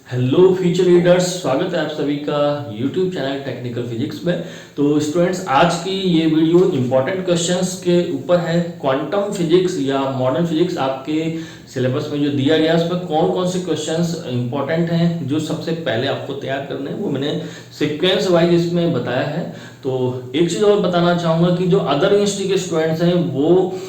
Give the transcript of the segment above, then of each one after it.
Hello future readers, स्वागत है आप सभी का यूट्यूब चैनल टेक्निकल फिजिक्स में। तो स्टूडेंट्स, आज की ये वीडियो इंपॉर्टेंट क्वेश्चंस के ऊपर है। क्वांटम फिजिक्स या मॉडर्न फिजिक्स आपके सिलेबस में जो दिया गया है उसमें कौन कौन से क्वेश्चंस इंपॉर्टेंट हैं जो सबसे पहले आपको तैयार करने हैं, वो मैंने सीक्वेंस वाइज इसमें बताया है। तो एक चीज़ और बताना चाहूँगा कि जो अदर यूनिवर्सिटी के स्टूडेंट्स हैं वो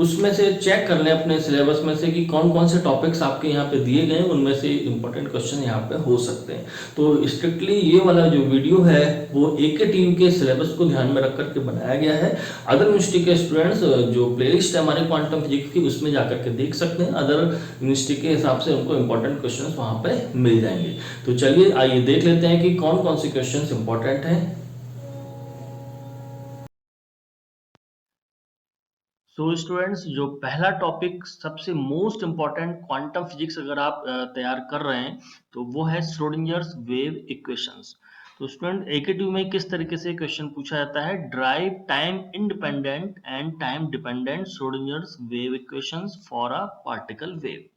उसमें से चेक कर लें अपने सिलेबस में से कि कौन कौन से टॉपिक्स आपके यहाँ पे दिए गए हैं, उनमें से इंपॉर्टेंट क्वेश्चन यहाँ पे हो सकते हैं। तो स्ट्रिक्टली ये वाला जो वीडियो है वो एक टीम के सिलेबस को ध्यान में रख करके बनाया गया है। अदर यूनिवर्सिटी के स्टूडेंट्स जो प्लेलिस्ट है हमारे क्वांटम फिजिक्स की, उसमें जाकर के देख सकते हैं। अदर यूनिवर्सिटी के हिसाब से उनको इंपॉर्टेंट क्वेश्चन वहाँ पे मिल जाएंगे। तो चलिए आइए देख लेते हैं कि कौन कौन से क्वेश्चन इंपॉर्टेंट हैं। सो स्टूडेंट्स, जो पहला टॉपिक सबसे मोस्ट इम्पॉर्टेंट क्वांटम फिजिक्स अगर आप तैयार कर रहे हैं तो वो है श्रोडिंजर्स वेव इक्वेशंस। तो स्टूडेंट एकेटीव में किस तरीके से क्वेश्चन पूछा जाता है, derive time independent and time dependent Schrodinger's wave equations for a particle wave.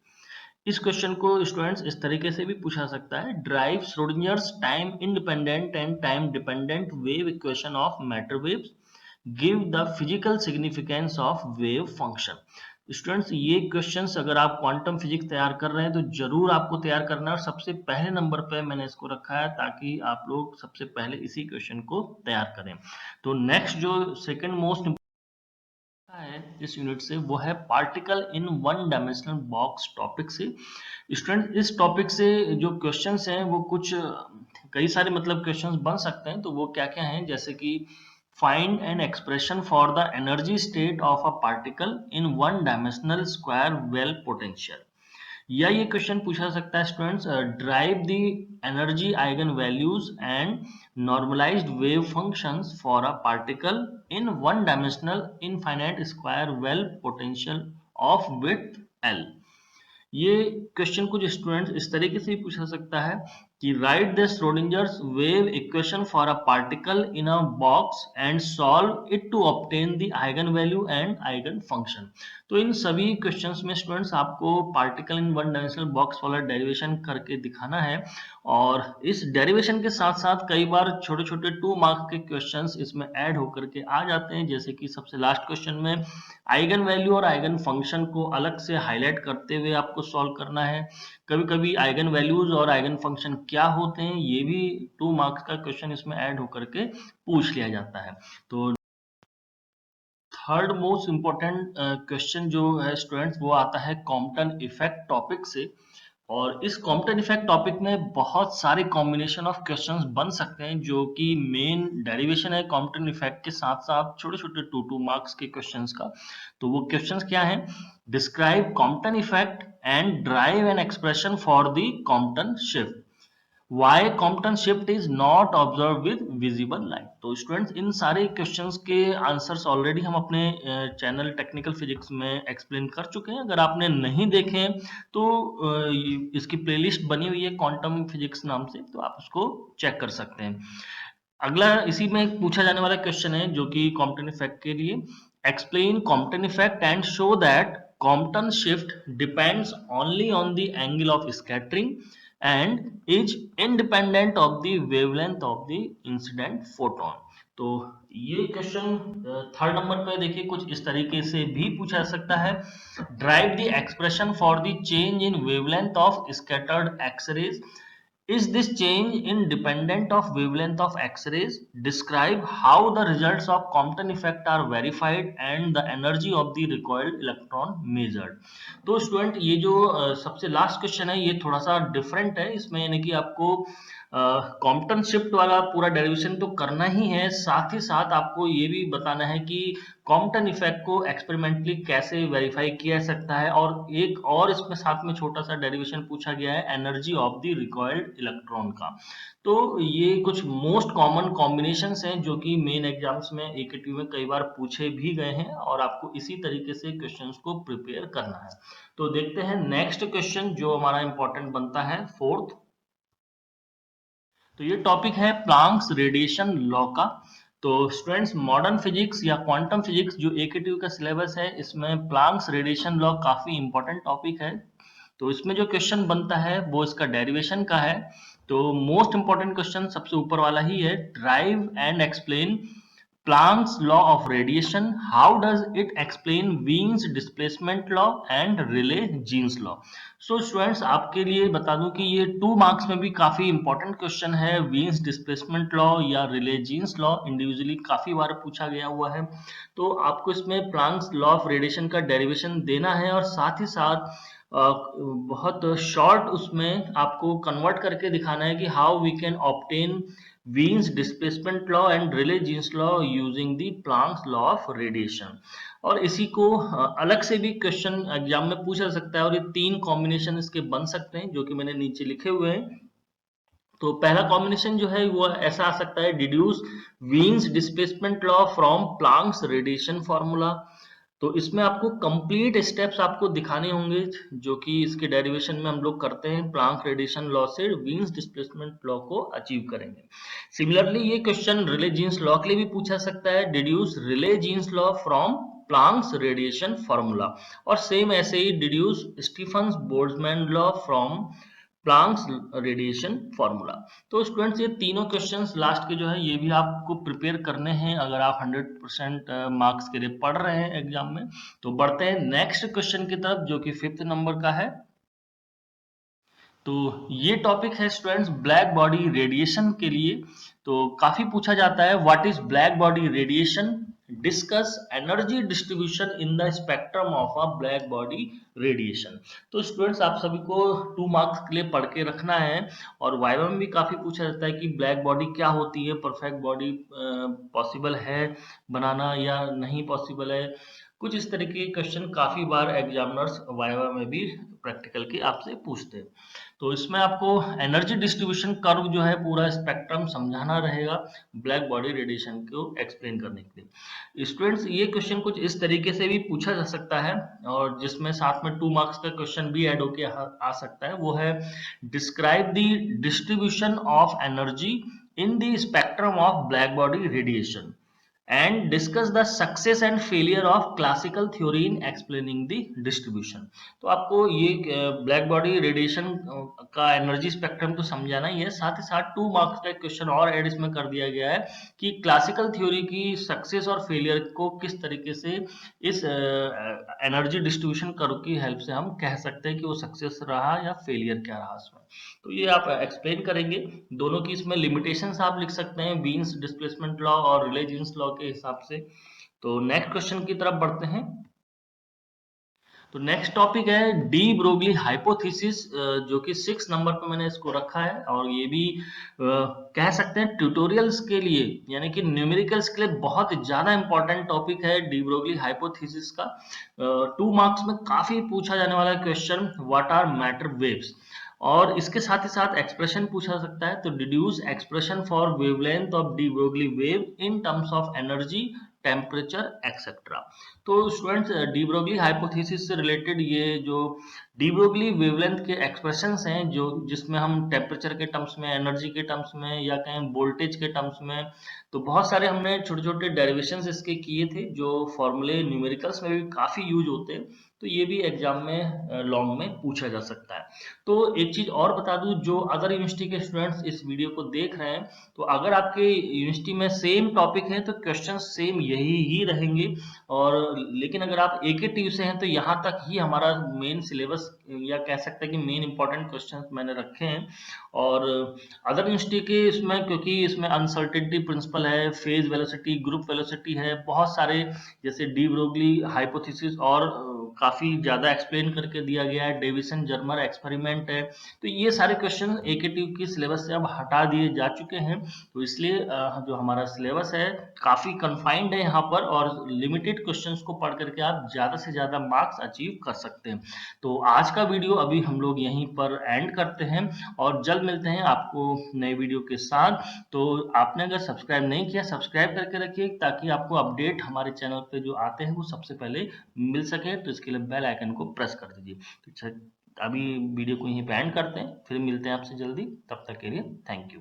इस क्वेश्चन को स्टूडेंट्स इस तरीके से भी पूछा सकता है, derive Schrodinger's time independent and time dependent wave equation of matter waves, give the physical significance of wave function. Students, ये क्वेश्चंस अगर आप क्वांटम फिजिक्स तैयार कर रहे हैं तो जरूर आपको तैयार करना है, और सबसे पहले नंबर पे मैंने इसको रखा है ताकि आप लोग सबसे पहले इसी क्वेश्चन को तैयार करें। तो नेक्स्ट जो सेकंड मोस्ट है इस यूनिट से वो है particle in one dimensional box topic से। स्टूडेंट, इस टॉपिक से जो क्वेश्चंस हैं वो कुछ कई सारे मतलब क्वेश्चंस बन सकते हैं। तो वो क्या क्या हैं, जैसे कि find an expression for the energy state of a particle in one dimensional square well potential. या ये क्वेश्चन पूछा सकता है students, derive the energy eigenvalues and normalised wave functions for a particle in one dimensional infinite square well potential of width L. ये question कुछ students इस तरीके से पूछा सकता है कि write the Schrodinger's wave equation for a particle in a box and solve it to obtain the eigen value and eigen function. तो इन सभी क्वेश्चंस में स्टूडेंट्स आपको particle in one dimensional box वाला डेरिवेशन करके दिखाना है। और इस डेरिवेशन के साथ साथ कई बार छोटे छोटे 2 मार्क्स के क्वेश्चंस इसमें ऐड होकर के आ जाते हैं, जैसे कि सबसे लास्ट क्वेश्चन में आइगन वैल्यू और आइगन फंक्शन को अलग से हाईलाइट करते हुए आपको सॉल्व करना है। कभी कभी आइगन वैल्यूज और आइगन फंक्शन क्या होते हैं ये भी 2 मार्क्स का क्वेश्चन इसमें ऐड होकर के पूछ लिया जाता है। तो थर्ड मोस्ट इम्पोर्टेंट क्वेश्चन जो है स्टूडेंट्स वो आता है कॉम्पटन इफेक्ट टॉपिक से। और इस कॉम्पटन इफेक्ट टॉपिक में बहुत सारे कॉम्बिनेशन ऑफ क्वेश्चंस बन सकते हैं, जो कि मेन डेरिवेशन है कॉम्पटन इफेक्ट के साथ साथ छोटे छोटे 2 मार्क्स के क्वेश्चंस का। तो वो क्वेश्चंस क्या हैं, describe Compton effect and derive an expression for the Compton shift, why Compton shift is not observe with visible light. तो स्टूडेंट्स, इन सारे क्वेश्चंस के आंसर्स ऑलरेडी हम अपने चैनल टेक्निकल फिजिक्स में एक्सप्लेन कर चुके हैं। अगर आपने नहीं देखे हैं तो इसकी प्लेलिस्ट बनी हुई है क्वांटम फिजिक्स नाम से, तो आप उसको चेक कर सकते हैं। अगला इसी में पूछा जाने वाला क्वेश्चन है जो कि कॉम्पटन इफेक्ट के लिए, explain Compton effect and show that Compton shift depends only on the angle of scattering and is independent of the wavelength of the incident photon. तो ये क्वेश्चन थर्ड नंबर पे देखिए कुछ इस तरीके से भी पूछा जा सकता है, derive the expression for the change in wavelength of scattered X-rays, is this change independent of wavelength of X-rays? Describe how the results of Compton effect are verified and the energy of the recoiled electron measured. तो student, ये जो सबसे last question है ये थोड़ा सा different है। इसमें यानी कि आपको कॉम्पटन शिफ्ट वाला पूरा डेरिवेशन तो करना ही है, साथ ही साथ आपको ये भी बताना है कि कॉम्पटन इफेक्ट को एक्सपेरिमेंटली कैसे वेरीफाई किया जा सकता है। और एक और इसमें साथ में छोटा सा डेरिवेशन पूछा गया है एनर्जी ऑफ द रिकॉइल्ड इलेक्ट्रॉन का। तो ये कुछ मोस्ट कॉमन कॉम्बिनेशंस हैं जो कि मेन एग्जाम्स में एकेटीव में कई बार पूछे भी गए हैं, और आपको इसी तरीके से क्वेश्चंस को प्रिपेयर करना है। तो देखते हैं नेक्स्ट क्वेश्चन जो हमारा इंपॉर्टेंट बनता है फोर्थ। तो ये टॉपिक है प्लांक्स रेडिएशन लॉ का। तो स्टूडेंट्स, मॉडर्न फिजिक्स या क्वांटम फिजिक्स जो एकेटीयू का सिलेबस है इसमें प्लांक्स रेडिएशन लॉ काफी इंपॉर्टेंट टॉपिक है। तो इसमें जो क्वेश्चन बनता है वो इसका डेरिवेशन का है। तो मोस्ट इंपॉर्टेंट क्वेश्चन सबसे ऊपर वाला ही है, drive and explain Planck's law of radiation. How does it explain Wien's displacement law and Rayleigh-Jeans law? So students, आपके लिए बता दूं कि ये 2 मार्क्स में भी काफी इंपॉर्टेंट क्वेश्चन है। Wien's displacement law या Rayleigh-Jeans law इंडिविजुअली काफी बार पूछा गया हुआ है। तो आपको इसमें Planck's law of radiation का डेरिवेशन देना है और साथ ही साथ बहुत शॉर्ट उसमें आपको कन्वर्ट करके दिखाना है कि how we can obtain Wien's displacement law and Rayleigh-Jeans law using the Planck's law of radiation। और इसी को अलग से भी क्वेश्चन एग्जाम में पूछा जा सकता है और ये 3 कॉम्बिनेशन इसके बन सकते हैं जो कि मैंने नीचे लिखे हुए हैं। तो पहला कॉम्बिनेशन जो है वो ऐसा आ सकता है, deduce Wien's displacement law from Planck's radiation formula। तो इसमें आपको कंप्लीट स्टेप्स आपको दिखाने होंगे जो कि इसके डेरिवेशन में हम लोग करते हैं, प्लांक रेडिएशन लॉ से वीन्स डिस्प्लेसमेंट लॉ को अचीव करेंगे। सिमिलरली ये क्वेश्चन रिले जीन्स लॉ के लिए भी पूछा सकता है, deduce Rayleigh Jeans law from Planck's radiation formula, और सेम ऐसे ही deduce Stefan Boltzmann law from Planck's radiation formula. तो स्टूडेंट्स ये तीनों क्वेश्चंस लास्ट के जो है ये भी आपको प्रिपेयर करने हैं अगर आप 100% मार्क्स के लिए पढ़ रहे हैं एग्जाम में। तो बढ़ते हैं नेक्स्ट क्वेश्चन की तरफ जो कि 5th नंबर का है। तो ये टॉपिक है स्टूडेंट्स ब्लैक बॉडी रेडिएशन के लिए। तो काफी पूछा जाता है, what is black body radiation, discuss energy distribution in the spectrum of a black body radiation. तो स्टूडेंट्स आप सभी को 2 मार्क्स के लिए पढ़ के रखना है और वाइवा में भी काफी पूछा जाता है कि ब्लैक बॉडी क्या होती है, परफेक्ट बॉडी पॉसिबल है बनाना या नहीं पॉसिबल है। कुछ इस तरह के क्वेश्चन काफी बार एग्जामिनर्स वाइवा में भी प्रैक्टिकल के आपसे पूछते हैं। तो इसमें आपको एनर्जी डिस्ट्रीब्यूशन कर्व जो है पूरा स्पेक्ट्रम समझाना रहेगा ब्लैक बॉडी रेडिएशन को एक्सप्लेन करने के लिए। स्टूडेंट्स ये क्वेश्चन कुछ इस तरीके से भी पूछा जा सकता है और जिसमें साथ में 2 मार्क्स का क्वेश्चन भी ऐड होके आ सकता है, वो है describe the distribution of energy in the spectrum of black body radiation and discuss the success and failure of classical theory in explaining the distribution। तो आपको ये ब्लैक बॉडी रेडिएशन का एनर्जी स्पेक्ट्रम तो समझाना ही है, साथ ही साथ 2 मार्क्स का क्वेश्चन और ऐड इसमें कर दिया गया है कि क्लासिकल थ्योरी की सक्सेस और फेलियर को किस तरीके से इस एनर्जी डिस्ट्रीब्यूशन कर्व की हेल्प से हम कह सकते हैं कि वो सक्सेस रहा या फेलियर क्या रहा इसमें। तो ये आप एक्सप्लेन करेंगे, दोनों की इसमें लिमिटेशंस आप लिख सकते हैं वीन्स डिस्प्लेसमेंट लॉ और रिले जीन्स लॉ के हिसाब से। तो नेक्स्ट क्वेश्चन की तरफ बढ़ते हैं। तो नेक्स्ट टॉपिक है डी ब्रोगली हाइपोथेसिस, जो कि 6 नंबर पे मैंने इसको रखा है और ये भी कह सकते हैं ट्यूटोरियल्स के लिए यानी कि न्यूमेरिकल्स के लिए बहुत ज्यादा इंपॉर्टेंट टॉपिक है डी ब्रोगली हाइपोथेसिस का। 2 मार्क्स में काफी पूछा जाने वाला question, what are matter waves, और इसके साथ ही साथ एक्सप्रेशन पूछा सकता है। तो deduce expression for wavelength of de Broglie wave in terms of energy, temperature etcetera. तो स्टूडेंट्स डी ब्रोगली हाइपोथेसिस से रिलेटेड ये जो डी ब्रोगली वेवलेंथ के एक्सप्रेशंस हैं जो जिसमें हम टेम्परेचर के टर्म्स में, एनर्जी के टर्म्स में या कहें वोल्टेज के टर्म्स में, तो बहुत सारे हमने छोटे छोटे डेरिवेशंस इसके किए थे जो फॉर्मूले न्यूमेरिकल्स में भी काफी यूज होते हैं। तो ये भी एग्जाम में लॉन्ग में पूछा जा सकता है। तो एक चीज और बता दूं, जो अदर यूनिवर्सिटी के स्टूडेंट्स इस वीडियो को देख रहे हैं, तो अगर आपके यूनिवर्सिटी में सेम टॉपिक है तो क्वेश्चन सेम यही ही रहेंगे, और लेकिन अगर आप एकेटीयू से हैं तो यहाँ तक ही हमारा मेन सिलेबस या कह सकते हैं कि मेन इंपॉर्टेंट क्वेश्चंस मैंने रखे हैं। और अदर यूनिवर्सिटी के इसमें क्योंकि इसमें अनसर्टेनिटी प्रिंसिपल है, फेज वेलोसिटी, ग्रुप वेलोसिटी है, बहुत सारे जैसे डी ब्रोगली हाइपोथेसिस और काफी ज्यादा एक्सप्लेन करके दिया गया है, डेविसन जर्मर एक्सपेरिमेंट है, तो ये सारे क्वेश्चन एकेटीयू की सिलेबस से अब हटा दिए जा चुके हैं। तो इसलिए जो हमारा सिलेबस है काफी कन्फाइंड है यहाँ पर और लिमिटेड क्वेश्चंस को पढ़ करके आप ज्यादा से ज्यादा मार्क्स अचीव कर सकते हैं। तो आज का वीडियो अभी हम लोग यहीं पर एंड करते हैं और जल्द मिलते हैं आपको नए वीडियो के साथ। तो आपने अगर सब्सक्राइब नहीं किया, सब्सक्राइब करके रखिए ताकि आपको अपडेट हमारे चैनल पे जो आते हैं वो सबसे पहले मिल सके। तो इसके लिए बेल आइकन को प्रेस कर दीजिए। तो अभी वीडियो को यहीं पे एंड करते हैं, फिर मिलते हैं आपसे जल्दी, तब तक के लिए थैंक यू।